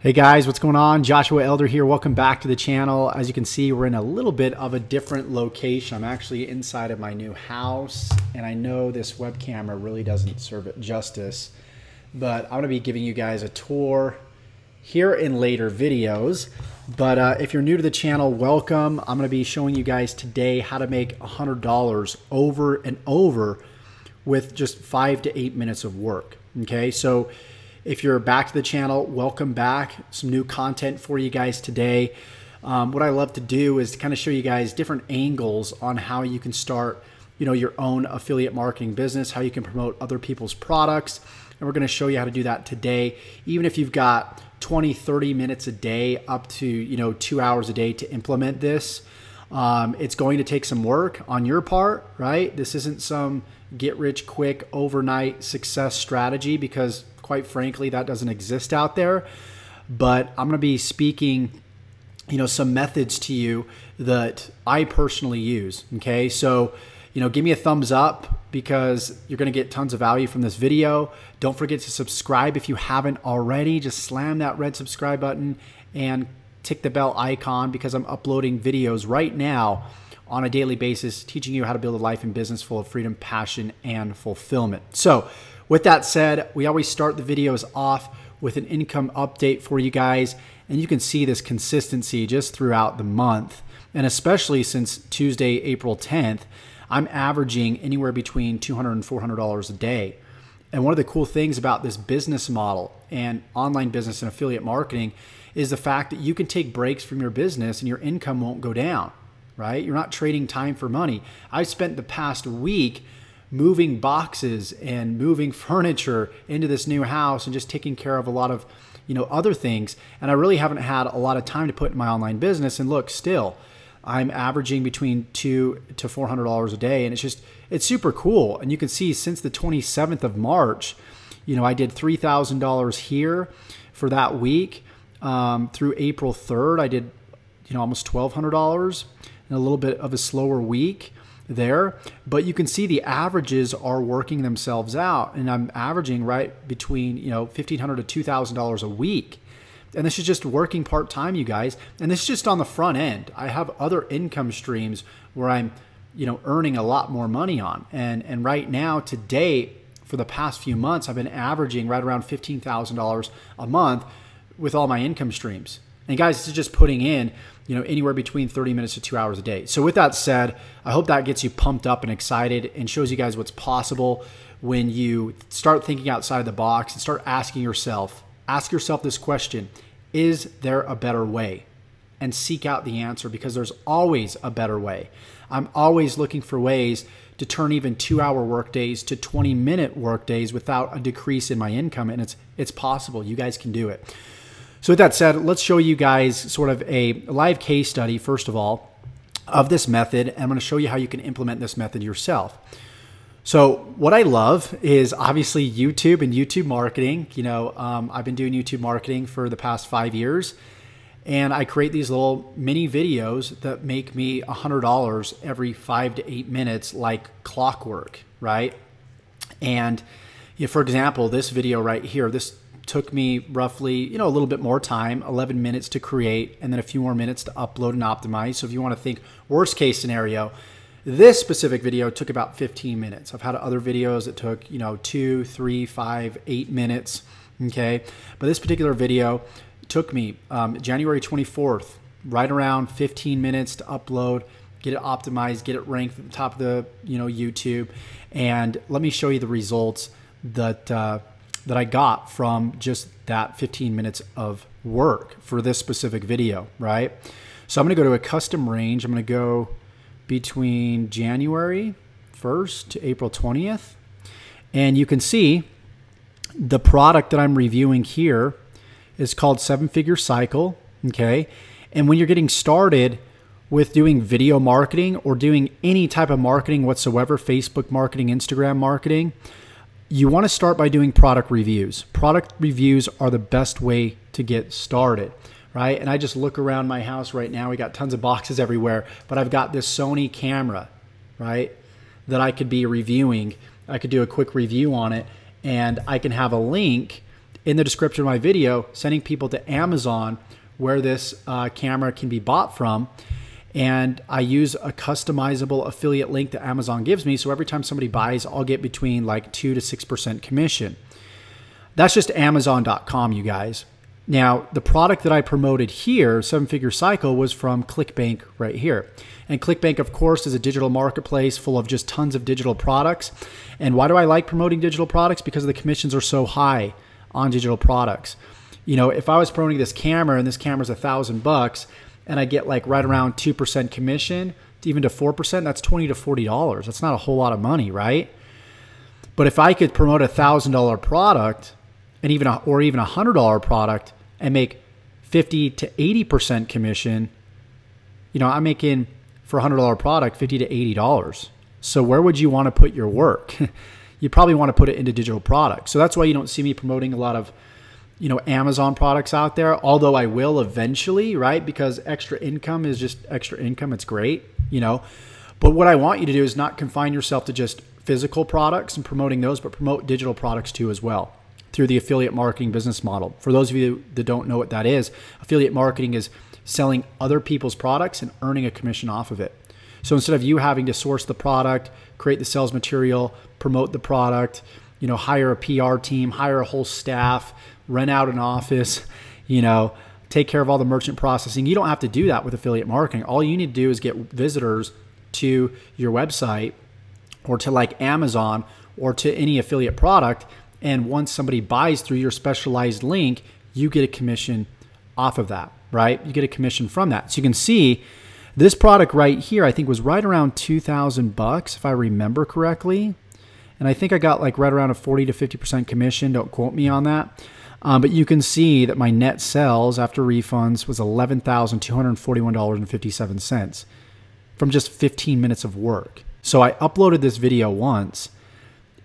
Hey guys, what's going on? Joshua Elder here. Welcome back to the channel. As you can see, we're in a little bit of a different location. I'm actually inside of my new house, and I know this web camera really doesn't serve it justice, but I'm going to be giving you guys a tour here in later videos. But if you're new to the channel, welcome. I'm going to be showing you guys today how to make $100 over and over with just 5 to 8 minutes of work. Okay, so if you're back to the channel, welcome back. Some new content for you guys today. What I love to do is to kind of show you guys different angles on how you can start, your own affiliate marketing business, how you can promote other people's products. And we're going to show you how to do that today. Even if you've got 20, 30 minutes a day up to, 2 hours a day to implement this, it's going to take some work on your part, right? This isn't some get rich quick overnight success strategy, because quite frankly, that doesn't exist out there. But I'm going to be speaking, some methods to you that I personally use. Okay, so give me a thumbs up because you're going to get tons of value from this video. Don't forget to subscribe if you haven't already. Just slam that red subscribe button and tick the bell icon, because I'm uploading videos right now on a daily basis teaching you how to build a life and business full of freedom, passion, and fulfillment. So with that said, we always start the videos off with an income update for you guys, and you can see this consistency just throughout the month. And especially since Tuesday, April 10th, I'm averaging anywhere between $200 and $400 a day. And one of the cool things about this business model and online business and affiliate marketing is the fact that you can take breaks from your business and your income won't go down, right? You're not trading time for money. I spent the past week moving boxes and moving furniture into this new house and just taking care of a lot of, other things. And I really haven't had a lot of time to put in my online business. And look, still, I'm averaging between $200 to $400 a day. And it's super cool. And you can see since the 27th of March, I did $3,000 here for that week. Through April 3rd, I did, almost $1,200 and a little bit of a slower week there, but you can see the averages are working themselves out, and I'm averaging right between $1,500 to $2,000 a week, and this is just working part-time, you guys. And this is just on the front end. I have other income streams where I'm earning a lot more money on, and right now, to date, for the past few months, I've been averaging right around $15,000 a month with all my income streams. And guys, this is just putting in anywhere between 30 minutes to 2 hours a day. So with that said, I hope that gets you pumped up and excited and shows you guys what's possible when you start thinking outside the box and start asking yourself, ask yourself this question: is there a better way? And seek out the answer, because there's always a better way. I'm always looking for ways to turn even 2-hour workdays to 20-minute workdays without a decrease in my income, and it's possible. You guys can do it. So with that said, let's show you guys sort of a live case study, first of all, of this method. And I'm going to show you how you can implement this method yourself. So what I love is obviously YouTube and YouTube marketing. I've been doing YouTube marketing for the past 5 years, and I create these little mini videos that make me $100 every 5 to 8 minutes like clockwork, right? And for example, this video right here, this took me roughly, a little bit more time, 11 minutes to create, and then a few more minutes to upload and optimize. So if you want to think worst case scenario, this specific video took about 15 minutes. I've had other videos that took, 2, 3, 5, 8 minutes. Okay. But this particular video took me January 24th, right around 15 minutes to upload, get it optimized, get it ranked at the top of the, YouTube. And let me show you the results that I got from just that 15 minutes of work for this specific video, right? So I'm going to go to a custom range. I'm going to go between January 1st to April 20th. And you can see the product that I'm reviewing here is called 7-Figure Cycle, okay? And when you're getting started with doing video marketing or doing any type of marketing whatsoever, Facebook marketing, Instagram marketing, you want to start by doing product reviews. Product reviews are the best way to get started, right? And I just look around my house right now. We got tons of boxes everywhere, but I've got this Sony camera, right, that I could be reviewing. I could do a quick review on it, and I can have a link in the description of my video, sending people to Amazon where this camera can be bought from. And I use a customizable affiliate link that Amazon gives me. So every time somebody buys, I'll get between like 2 to 6% commission. That's just Amazon.com, you guys. Now, the product that I promoted here, 7-Figure Cycle, was from ClickBank right here. And ClickBank, of course, is a digital marketplace full of just tons of digital products. And why do I like promoting digital products? Because the commissions are so high on digital products. You know, if I was promoting this camera and this camera's $1,000 and I get like right around 2% commission, even to 4%, that's $20 to $40. That's not a whole lot of money, right? But if I could promote a $1,000 product and even a $100 product and make 50 to 80% commission, you know, I'm making for a $100 product $50 to $80. So where would you want to put your work? You probably want to put it into digital products. So that's why you don't see me promoting a lot of, you know, Amazon products out there, although I will eventually, right? Because extra income is just extra income. It's great, you know. But what I want you to do is not confine yourself to just physical products and promoting those, but promote digital products too as well, through the affiliate marketing business model. For those of you that don't know what that is, affiliate marketing is selling other people's products and earning a commission off of it. So instead of you having to source the product, create the sales material, promote the product, you know, hire a PR team, hire a whole staff, rent out an office, you know, take care of all the merchant processing. You don't have to do that with affiliate marketing. All you need to do is get visitors to your website or to like Amazon or to any affiliate product. And once somebody buys through your specialized link, you get a commission off of that, right? You get a commission from that. So you can see this product right here, I think was right around $2,000 if I remember correctly. And I think I got like right around a 40 to 50% commission. Don't quote me on that. But you can see that my net sales after refunds was $11,241.57 from just 15 minutes of work. So I uploaded this video once,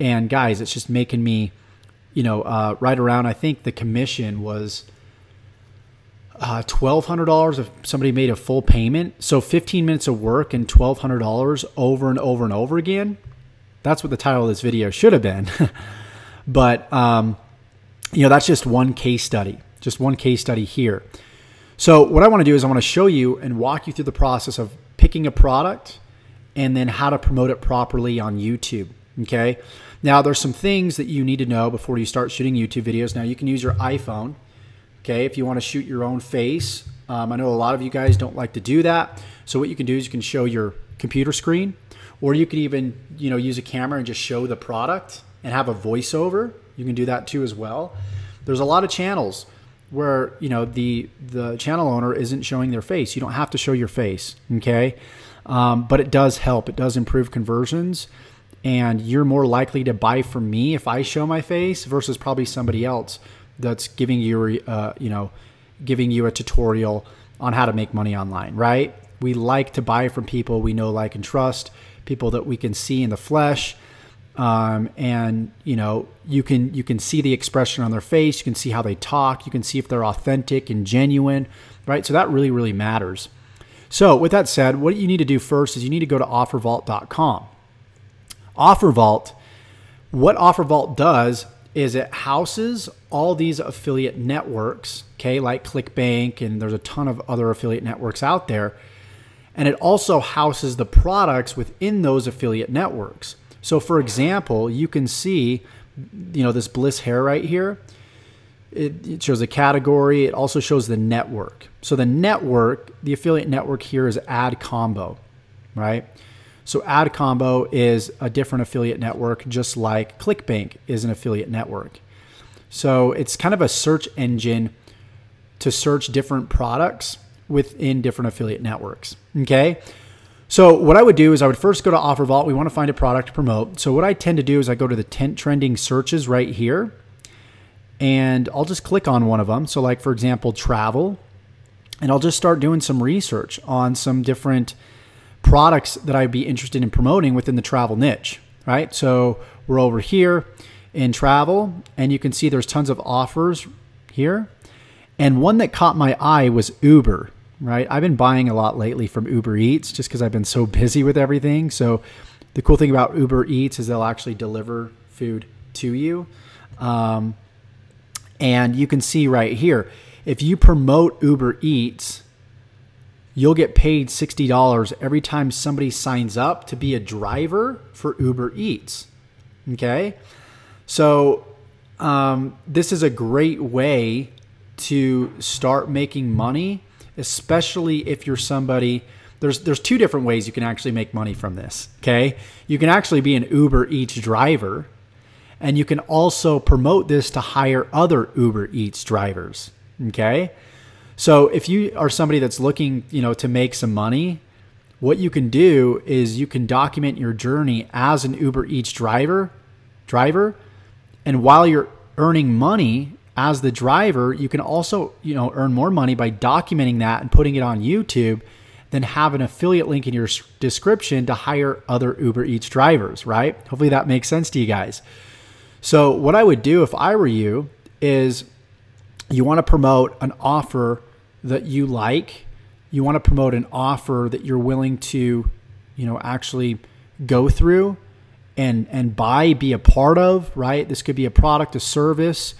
and guys, it's just making me, you know, right around, I think the commission was $1,200 if somebody made a full payment. So 15 minutes of work and $1,200 over and over and over again. That's what the title of this video should have been. But, you know, that's just one case study, here. So what I want to do is I want to show you and walk you through the process of picking a product and then how to promote it properly on YouTube. Okay. Now there's some things that you need to know before you start shooting YouTube videos. Now you can use your iPhone. Okay. If you want to shoot your own face, I know a lot of you guys don't like to do that. So what you can do is you can show your computer screen, or you could even, you know, use a camera and just show the product and have a voiceover. You can do that too as well. There's a lot of channels where, you know, the channel owner isn't showing their face. You don't have to show your face, okay? But it does help. It does improve conversions, and you're more likely to buy from me if I show my face versus probably somebody else that's giving you, you know, giving you a tutorial on how to make money online, right? We like to buy from people we know, like, and trust, people that we can see in the flesh. And you know, you can see the expression on their face. You can see how they talk. You can see if they're authentic and genuine, right? So that really, really matters. So with that said, what you need to do first is you need to go to offervault.com. OfferVault, what OfferVault does is it houses all these affiliate networks, okay, like ClickBank, and there's a ton of other affiliate networks out there. And it also houses the products within those affiliate networks. So for example, you can see, you know, this Bliss hair right here. It shows a category. It also shows the network. So the network, the affiliate network here is Ad Combo, right? So Ad Combo is a different affiliate network, just like ClickBank is an affiliate network. So it's kind of a search engine to search different products within different affiliate networks, okay? So what I would do is I would first go to OfferVault. We want to find a product to promote. So what I tend to do is I go to the trending searches right here, and I'll just click on one of them. So like, for example, travel, and I'll just start doing some research on some different products that I'd be interested in promoting within the travel niche, right? So we're over here in travel, and you can see there's tons of offers here. And one that caught my eye was Uber, right? I've been buying a lot lately from Uber Eats just because I've been so busy with everything. So the cool thing about Uber Eats is they'll actually deliver food to you. And you can see right here, if you promote Uber Eats, you'll get paid $60 every time somebody signs up to be a driver for Uber Eats. Okay? So this is a great way to start making money, especially if you're somebody. There's two different ways you can actually make money from this. Okay? You can actually be an Uber Eats driver, and you can also promote this to hire other Uber Eats drivers. Okay? So if you are somebody that's looking, to make some money, what you can do is you can document your journey as an Uber Eats driver, and while you're earning money as the driver, you can also, earn more money by documenting that and putting it on YouTube, then have an affiliate link in your description to hire other Uber Eats drivers, right? Hopefully that makes sense to you guys. So what I would do if I were you is you want to promote an offer that you like. You want to promote an offer that you're willing to, actually go through and buy, be a part of, right? This could be a product, a service.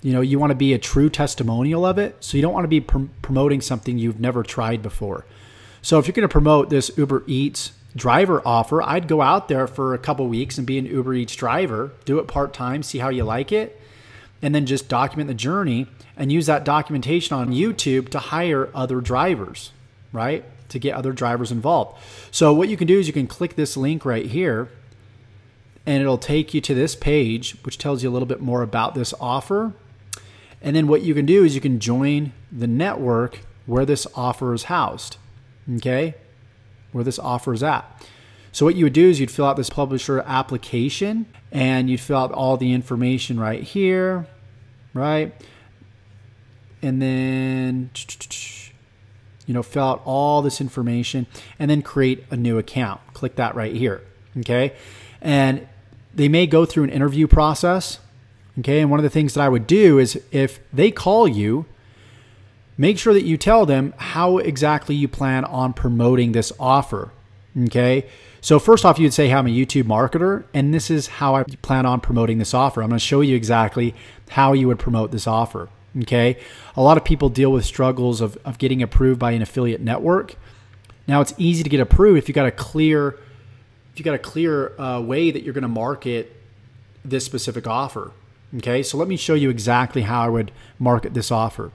You want to be a true testimonial of it. So you don't want to be promoting something you've never tried before. So if you're going to promote this Uber Eats driver offer, I'd go out there for a couple weeks and be an Uber Eats driver, do it part-time, see how you like it, and then just document the journey and use that documentation on YouTube to hire other drivers, right? To get other drivers involved. So what you can do is you can click this link right here, and it'll take you to this page, which tells you a little bit more about this offer. And then what you can do is you can join the network where this offer is housed, okay? Where this offer is at. So what you would do is you'd fill out this publisher application, and you'd fill out all the information right here, right? And then, fill out all this information and then create a new account. Click that right here, okay? And they may go through an interview process, okay? And one of the things that I would do is if they call you, make sure that you tell them how exactly you plan on promoting this offer, okay? So first off, you'd say, I'm a YouTube marketer, and this is how I plan on promoting this offer. I'm going to show you exactly how you would promote this offer, okay? A lot of people deal with struggles of getting approved by an affiliate network. Now, it's easy to get approved if you got a clear way that you're going to market this specific offer, okay? So let me show you exactly how I would market this offer.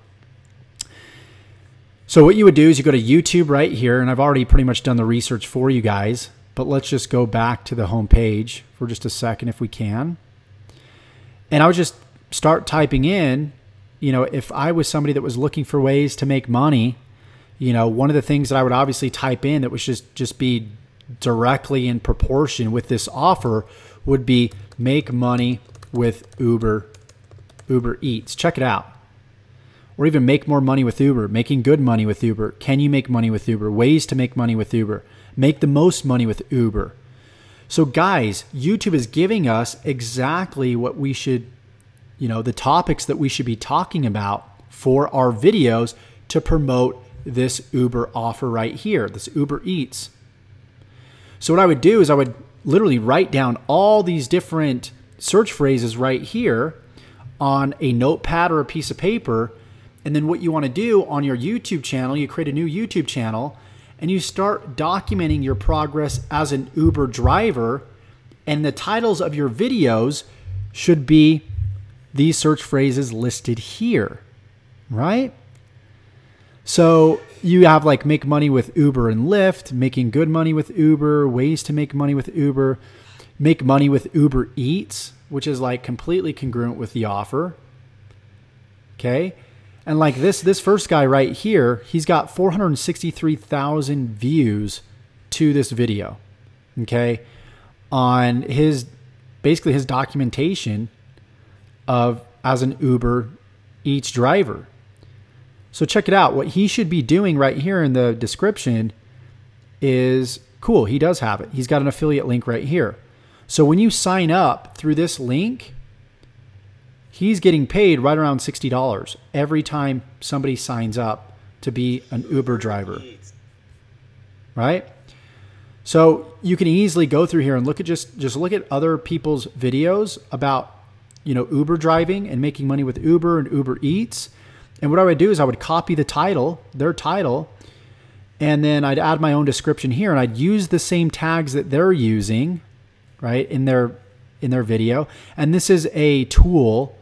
So what you would do is you go to YouTube right here, and I've already pretty much done the research for you guys, but let's just go back to the home page for just a second if we can. And I would just start typing in, if I was somebody that was looking for ways to make money, one of the things that I would obviously type in that would just be directly in proportion with this offer would be make money with Uber Eats. Check it out. Or even make more money with Uber, making good money with Uber. Can you make money with Uber? Ways to make money with Uber. Make the most money with Uber. So guys, YouTube is giving us exactly what we should, the topics that we should be talking about for our videos to promote this Uber offer right here, this Uber Eats. So what I would do is I would literally write down all these different search phrases right here on a notepad or a piece of paper. And then what you want to do on your YouTube channel, you create a new YouTube channel and you start documenting your progress as an Uber driver. And the titles of your videos should be these search phrases listed here, right? So you have like make money with Uber and Lyft, making good money with Uber, ways to make money with Uber, make money with Uber Eats, which is like completely congruent with the offer, okay? And like this first guy right here, he's got 463,000 views to this video, okay? On basically his documentation of as an Uber Eats driver. So check it out. What he should be doing right here in the description is cool. He does have it. He's got an affiliate link right here. So when you sign up through this link, he's getting paid right around $60 every time somebody signs up to be an Uber driver, right? So you can easily go through here and look at just look at other people's videos about Uber driving and making money with Uber and Uber Eats. And what I would do is I would copy the title, their title, and then I'd add my own description here, and I'd use the same tags that they're using, right, in their video. And this is a tool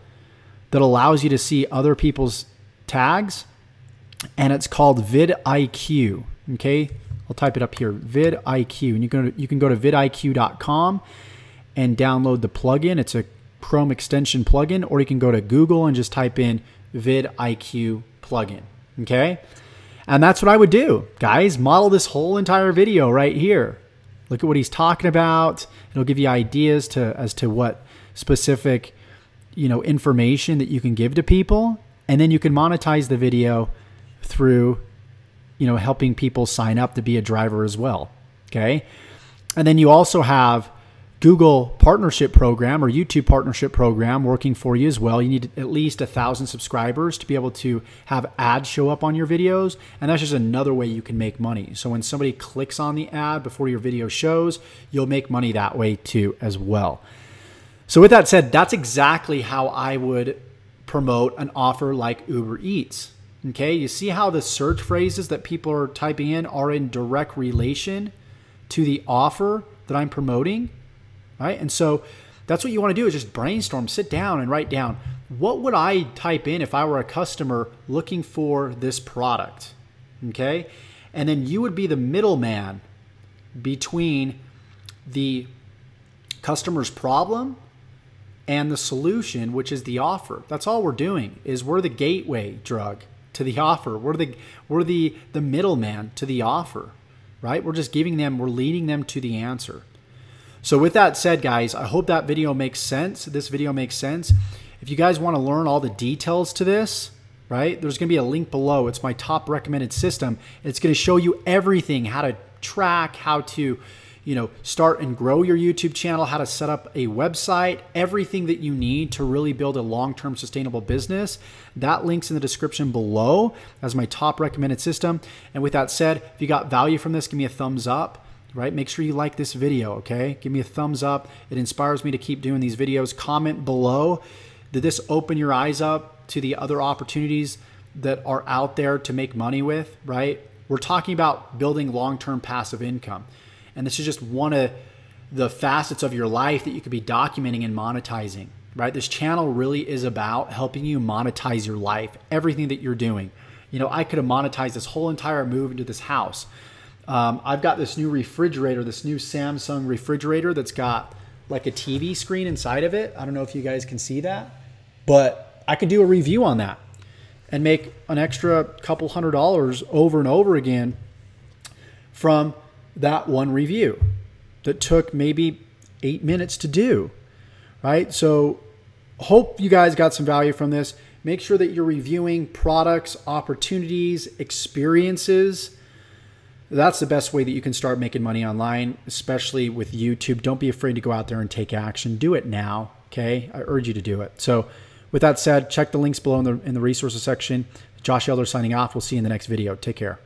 that allows you to see other people's tags, and it's called vidIQ. Okay, I'll type it up here, vidIQ, and you can go to vidIQ.com and download the plugin. It's a Chrome extension plugin, or you can go to Google and just type in vidIQ plugin. Okay, and that's what I would do, guys. Model this whole entire video right here. Look at what he's talking about. It'll give you ideas as to what specific information that you can give to people, and then you can monetize the video through helping people sign up to be a driver as well. Okay, and then you also have Google partnership program or YouTube partnership program working for you as well. You need at least 1,000 subscribers to be able to have ads show up on your videos. And that's just another way you can make money. So when somebody clicks on the ad before your video shows, you'll make money that way too as well. So with that said, that's exactly how I would promote an offer like Uber Eats. Okay, you see how the search phrases that people are typing in are in direct relation to the offer that I'm promoting? Right? And so that's what you want to do, is just brainstorm, sit down and write down, what would I type in if I were a customer looking for this product? Okay. And then you would be the middleman between the customer's problem and the solution, which is the offer. That's all we're doing, is we're the gateway drug to the offer. We're the middleman to the offer, right? We're just we're leading them to the answer. So with that said, guys, I hope that video makes sense. This video makes sense. If you guys want to learn all the details to this, right, there's going to be a link below. It's my top recommended system. It's going to show you everything, how to track, how to, start and grow your YouTube channel, how to set up a website, everything that you need to really build a long-term sustainable business. That link's in the description below as my top recommended system. And with that said, if you got value from this, give me a thumbs up. Right? Make sure you like this video, okay? Give me a thumbs up. It inspires me to keep doing these videos. Comment below. Did this open your eyes up to the other opportunities that are out there to make money with, right? We're talking about building long-term passive income. And this is just one of the facets of your life that you could be documenting and monetizing, right? This channel really is about helping you monetize your life, everything that you're doing. I could have monetized this whole entire move into this house. I've got this new refrigerator, this new Samsung refrigerator that's got like a TV screen inside of it. I don't know if you guys can see that, but I could do a review on that and make an extra couple $100 over and over again from that one review that took maybe 8 minutes to do, right? So hope you guys got some value from this. Make sure that you're reviewing products, opportunities, experiences. That's the best way that you can start making money online, especially with YouTube. Don't be afraid to go out there and take action. Do it now, okay? I urge you to do it. So with that said, check the links below in the resources section. Josh Elder signing off. We'll see you in the next video. Take care.